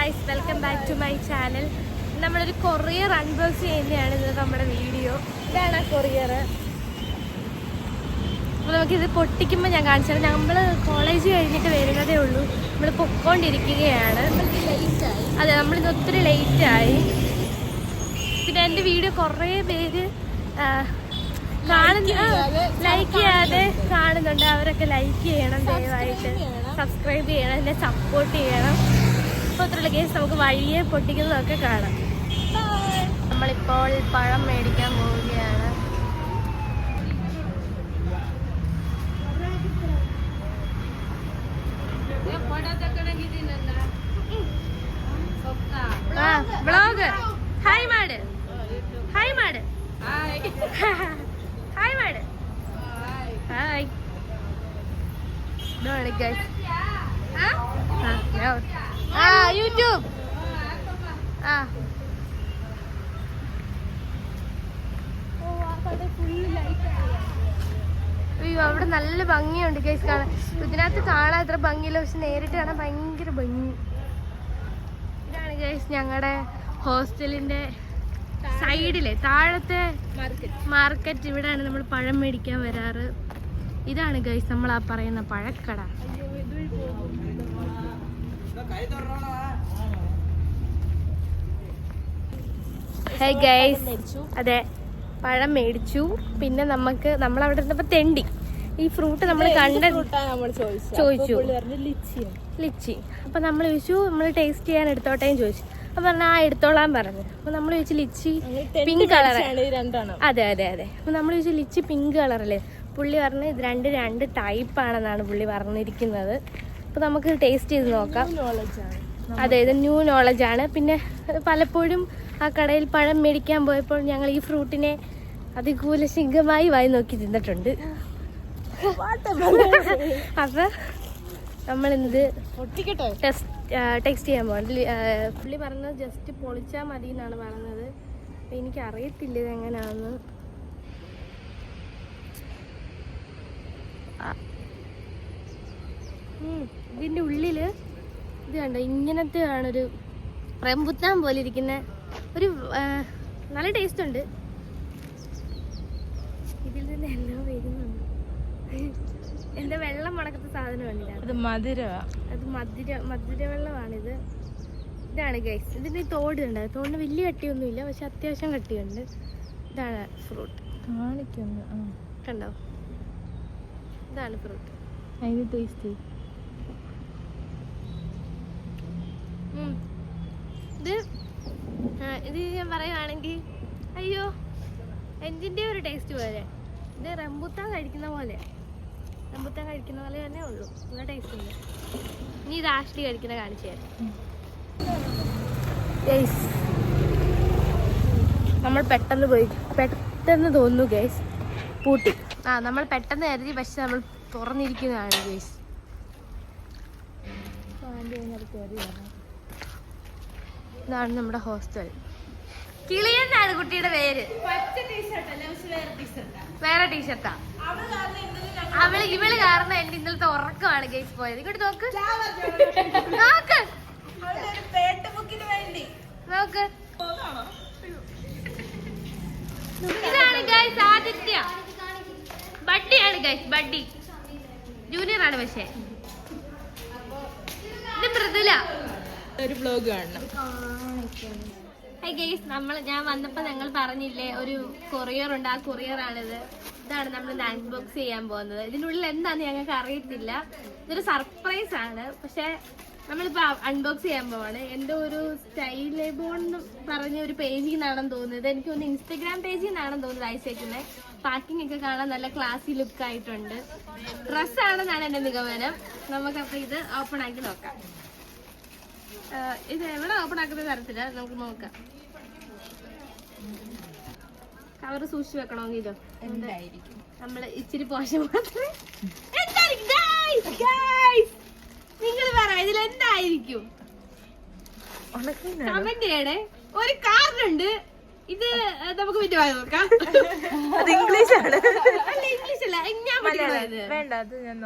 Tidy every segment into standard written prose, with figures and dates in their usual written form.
Guys, welcome back to my channel. നമ്മളൊരു courier unbox ചെയ്യുന്നതാണ് ഇത് നമ്മുടെ വീഡിയോ. ഇതാണ് ആ കൊറിയർ. അപ്പോൾ നമുക്കിത് പൊട്ടിക്കുമ്പോൾ ഞാൻ കാണിച്ചത്. നമ്മൾ കോളേജ് കഴിഞ്ഞിട്ട് വരുന്നതേ ഉള്ളൂ. നമ്മൾ പൊക്കോണ്ടിരിക്കുകയാണ്. അതെ, നമ്മളിത് ഒത്തിരി ലേറ്റായി. പിന്നെ എൻ്റെ വീഡിയോ കുറേ പേര് ലൈക്ക് ചെയ്യാതെ കാണുന്നുണ്ട്. അവരൊക്കെ ലൈക്ക് ചെയ്യണം, ദയവായിട്ട് സബ്സ്ക്രൈബ് ചെയ്യണം, എന്നെ സപ്പോർട്ട് ചെയ്യണം. അപ്പോൾ അത്രയുള്ള കേസ് നമുക്ക് വഴിയെ പൊട്ടിക്കുന്നതൊക്കെ കാണാം. നമ്മളിപ്പോൾ പഴം മേടിക്കാൻ പോവുകയാണ്. വ്ളോഗ് ഹായ് മാട്, ഹായ് മാട്, ഹായ് മാട്, ഹായ്. ഇതാണ് ഗൈസ്. യൂട്യൂബ്. അയ്യോ, അവിടെ നല്ല ഭംഗിയുണ്ട് ഗൈസ് കാണാൻ. ഇതിനകത്ത് കാണാൻ എത്ര ഭംഗിയില്ല, പക്ഷെ നേരിട്ട് കാണാൻ ഭയങ്കര ഭംഗി. ഇതാണ് ഗൈസ് ഞങ്ങളുടെ ഹോസ്റ്റലിന്റെ സൈഡിലെ താഴത്തെ മാർക്കറ്റ്. ഇവിടെയാണ് നമ്മൾ പഴം മേടിക്കാൻ വരാറ്. ഇതാണ് ഗൈസ് നമ്മൾ ആ പറയുന്ന പഴക്കട. ഹേ ഗൈസ്, അതെ പഴം മേടിച്ചു. പിന്നെ നമ്മളവിടെ ഇരുന്നപ്പോ തെണ്ടി ഈ ഫ്രൂട്ട് നമ്മൾ ചോദിച്ചു, ലിച്ചി. അപ്പൊ നമ്മൾ ചോദിച്ചു നമ്മൾ ടേസ്റ്റ് ചെയ്യാൻ എടുത്തോട്ടേന്ന് ചോദിച്ചു. അപ്പൊ പറഞ്ഞാൽ എടുത്തോളാൻ പറഞ്ഞു. അപ്പൊ നമ്മൾ ചോദിച്ചു ലിച്ചി പിങ്ക് കളർ. അതെ അതെ അതെ. അപ്പൊ നമ്മൾ ചോദിച്ചു ലിച്ചി പിങ്ക് കളറല്ലേ. പുള്ളി പറഞ്ഞ് ഇത് രണ്ട് ടൈപ്പ് ആണെന്നാണ് പുള്ളി പറഞ്ഞിരിക്കുന്നത്. അപ്പൊ നമുക്ക് ടേസ്റ്റ് ചെയ്ത് നോക്കാം. അതെ, ഇത് ന്യൂ നോളജ് ആണ്. പിന്നെ പലപ്പോഴും ആ കടയിൽ പഴം മേടിക്കാൻ പോയപ്പോൾ ഞങ്ങൾ ഈ ഫ്രൂട്ടിനെ അതികൂലശിംഗമായി വായി നോക്കി തിന്നിട്ടുണ്ട്. അപ്പൊ നമ്മളിത് ടെസ്റ്റ് ചെയ്യാൻ പോകുന്നത്. പുള്ളി പറഞ്ഞത് ജസ്റ്റ് പൊളിച്ചാൽ മതി എന്നാണ് പറഞ്ഞത്. അപ്പം എനിക്കറിയത്തില്ല ഇതെങ്ങനെയാണെന്ന്. ഇതിൻ്റെ ഉള്ളിൽ ഇത് കണ്ടോ, ഇങ്ങനത്തെ ആണൊരു റംബുട്ടാൻ പോലെ ഇരിക്കുന്ന ഒരു നല്ല ടേസ്റ്റ് ഉണ്ട്. ഇതിൽ നിന്ന് എല്ലാം വരുന്നുണ്ട്. എന്താ വെള്ളം മണക്കത്ത സാധനം കണ്ടില്ല, അത് മധുര വെള്ളമാണിത്. ഇതാണ് ഗൈസ്. ഇതിൻ്റെ തോട് ഉണ്ട്. തോടിന് വലിയ കട്ടിയൊന്നുമില്ല, പക്ഷെ അത്യാവശ്യം കട്ടിയുണ്ട്. ഇതാണ് ഫ്രൂട്ട്. കണ്ടോ, ഇതാണ് ഫ്രൂട്ട്. ഇത് ഞാൻ പറയുകയാണെങ്കിൽ അയ്യോ എന്തിൻ്റെ ഒരു ടേസ്റ്റ് പോലെ. ഇത് റംബുട്ടാൻ കഴിക്കുന്ന പോലെ തന്നെ ഉള്ളൂ. നല്ല ടേസ്റ്റ് ഉണ്ട്. ഇനി ഇത് ആഷ്ലി കഴിക്കുന്ന കാണിച്ചു തരാം. ഗൈസ്, നമ്മൾ പെട്ടെന്ന് തോന്നുന്നു ഗൈസ് പൂട്ടി. നമ്മൾ പെട്ടെന്ന് കരുതി, പക്ഷെ നമ്മൾ തുറന്നിരിക്കുന്നതാണ് ഗൈസ്. ഇതാണ് നമ്മുടെ ഹോസ്റ്റൽ. കിളിയെന്നാണ് കുട്ടിയുടെ പേര്. വേറെ ടീഷർട്ടാ. ഇവള് കാരണം എന്റെ ഇന്നലത്തെ ഉറക്കമാണ് ഗൈസ് പോയത്. ഇങ്ങോട്ട് നോക്ക് നോക്ക്. ഇതാണ് ഗൈസ് ആദിത്യ. ബഡ്ഡിയാണ് ഗൈസ്, ബഡ്ഡി ജൂനിയർ ആണ്. പക്ഷേ ഇത് മൃദുല. ഒരു വ്ലോഗ് കാണണം. ഹൈ ഗൈസ്, ഞാൻ വന്നപ്പോൾ ഞങ്ങൾ പറഞ്ഞില്ലേ ഒരു കൊറിയർ ഉണ്ട്. ആ കൊറിയറാണിത്. ഇതാണ് നമ്മൾ അൺബോക്സ് ചെയ്യാൻ പോകുന്നത്. ഇതിനുള്ളിൽ എന്താണെന്ന് ഞങ്ങൾക്ക് അറിയത്തില്ല. ഇതൊരു സർപ്രൈസ് ആണ്. പക്ഷെ നമ്മളിപ്പോൾ അൺബോക്സ് ചെയ്യാൻ പോവാണ്. എൻ്റെ ഒരു സ്റ്റൈൽ ലേബോൺ എന്ന് പറഞ്ഞ ഒരു പേജിൽ നിന്നാണെന്ന് തോന്നുന്നത്. എനിക്ക് തോന്നുന്നു ഇൻസ്റ്റഗ്രാം പേജിൽ നിന്നാണെന്ന് തോന്നുന്നത് അയച്ചേക്കുന്നത്. പാക്കിംഗ് ഒക്കെ കാണാൻ നല്ല ക്ലാസി ലുക്ക് ആയിട്ടുണ്ട്. ഡ്രസ്സാണെന്നാണ് എൻ്റെ നിഗമനം. നമുക്കപ്പോൾ ഇത് ഓപ്പൺ ആക്കി നോക്കാം. ഇത് എവിടെ ഓപ്പൺ ആക്കുന്ന തരത്തില്ല, നമുക്ക് നോക്കാം. കവർ സൂക്ഷിച്ചു വെക്കണമെങ്കിൽ ഇതോ എന്തായിരിക്കും നമ്മള് ഇച്ചിരി പോഷൻ മാത്രമേ. നിങ്ങൾ പറ ഇതിലെന്തായിരിക്കും? കമന്റ് ചെയ്യണേ. ഒരു കാർഡുണ്ട്. ഇത് നമുക്ക് പിന്നെ വായി നോക്കാം. അത് ഇംഗ്ലീഷാണ്. അല്ല ഇംഗ്ലീഷ് അല്ല, ഞാൻ പഠിക്കുന്നത്. വേണ്ട, അത് ഞാൻ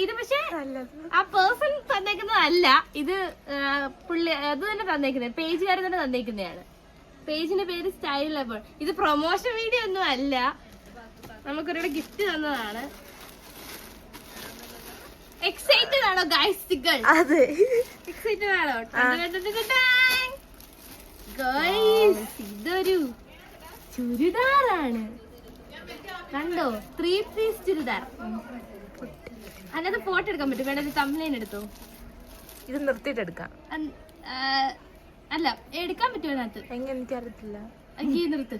ഇത് പക്ഷെ ആ പേഴ്സൺ തന്നേക്കുന്നതല്ല, ഇത് പുള്ളി അത് തന്നെ തന്നേക്കുന്നത്, പേജുകാരൻ തന്നെ തന്നേക്കുന്നതാണ്. പേജിന്റെ പേര് സ്റ്റൈൽ ലബർ. ഇത് പ്രൊമോഷൻ വീഡിയോ ഒന്നും അല്ല, നമുക്കൊരു ഗിഫ്റ്റ് തന്നതാണ്. എക്സൈറ്റഡ് ആണോ ഗൈസ്? അതെ, എക്സൈറ്റഡ് ആണോ? ഗൈസ്, ഇതൊരു ചുരിദാറാണ്, കണ്ടോ? 3 പീസ് ചുരിദാർ. അതിനകത്ത് ഫോട്ടോ എടുക്കാൻ പറ്റും, വേണ്ടത് തംബ്നെയിൽ എടുത്തോ. ഇത് നിർത്തിയിട്ട് എടുക്കാം. അല്ല, എടുക്കാൻ പറ്റുമോ അതിനകത്ത്? എങ്ങനെ എനിക്കറിയത്തില്ല. നിർത്ത്.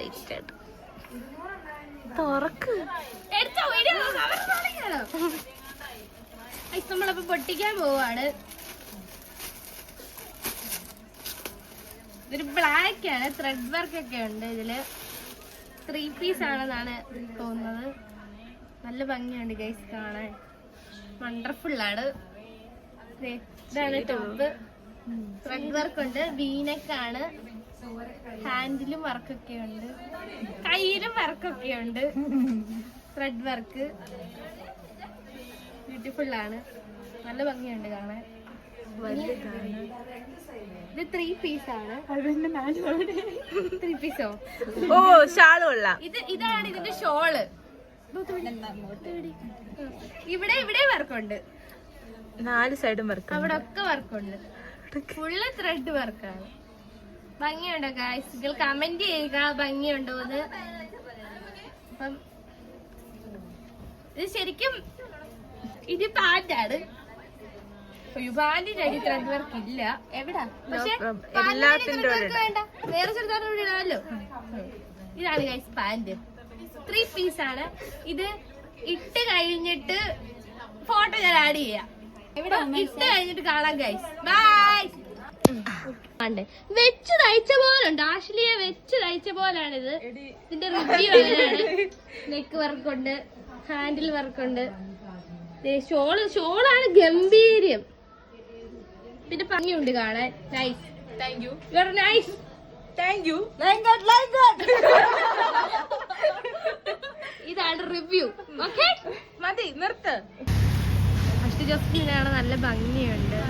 എക്സൈറ്റഡ്. തുറക്ക്. നമ്മളപ്പോ പൊട്ടിക്കാൻ പോവാണ്. ഇതൊരു ബ്ലാക്ക് ആണ്, ത്രെഡ് വർക്ക് ഒക്കെ ഉണ്ട് ഇതില്. 3 പീസ് ആണെന്നാണ് തോന്നുന്നത്. നല്ല ഭംഗിയുണ്ട് ഗൈസ് കാണാൻ, വണ്ടർഫുൾ ആണ്. ഇതാണ് ടോപ്പ്, ത്രെഡ് വർക്ക് ഉണ്ട്, വീനക്കാണ്, ഹാൻഡിലും വർക്കൊക്കെ ഉണ്ട്, കയ്യിലും വർക്കൊക്കെ ഉണ്ട്, ത്രെഡ് വർക്ക്. ബ്യൂട്ടിഫുൾ ആണ്, നല്ല ഭംഗിയുണ്ട് കാണാൻ. ഇത് 3 പീസ് ആണ്. 3 പീസോ? ഓ, ഷാള് കൊള്ളാം. ഇതാണ് ഇതിന്റെ ഷോള്. ഇവിടെ വർക്കുണ്ട്, 4 സൈഡും വർക്ക്. അവിടെ ഒക്കെ വർക്കുണ്ട്, ഫുള്ള് ത്രെഡ് വർക്കാണ്. ഭംഗിയുണ്ടോ ഗൈസ്? നിങ്ങൾ കമന്റ് ചെയ്യുക ഭംഗിയുണ്ടോ എന്ന്. അപ്പം ഇത് ശരിക്കും ഇത് പാന്റാണ്. പാന്റിന്റെ അടി ത്രെഡ് വർക്ക് ഇല്ല. എവിടാ? പക്ഷെ വേണ്ട, വേറെ ചെറുതായിട്ട് ഇടാമല്ലോ. ഇതാണ് ഗൈസ് പാന്റ്, 3 പീസ് ആണ്. ഇത് ഇട്ട് കഴിഞ്ഞിട്ട് ഫോട്ടോ ഞാൻ ആഡ് ചെയ്യാം. ഇട്ട് കഴിഞ്ഞിട്ട് കാണാം ഗൈസ്. ബൈ. വെച്ച് തയ്ച്ച പോലുണ്ട്, ആഷ്ലിയെ വെച്ച് തയ്ച്ച പോലാണിത്. ഇതിന്റെ റിവ്യൂ അങ്ങനെയാണ്. നെക്ക് വർക്കുണ്ട്, ഹാൻഡിൽ വർക്കുണ്ട്, ഷോളാണ് ഗംഭീര്യം. പിന്നെ ഭംഗിയുണ്ട് കാണാൻ. Nice, thank you, you are nice, thank you. ഇതാണ് റിവ്യൂ. ഓക്കെ, മതി, നിർത്ത്. ഫസ്റ്റ് ജസ്റ്റിനാണ്, നല്ല ഭംഗിയുണ്ട്.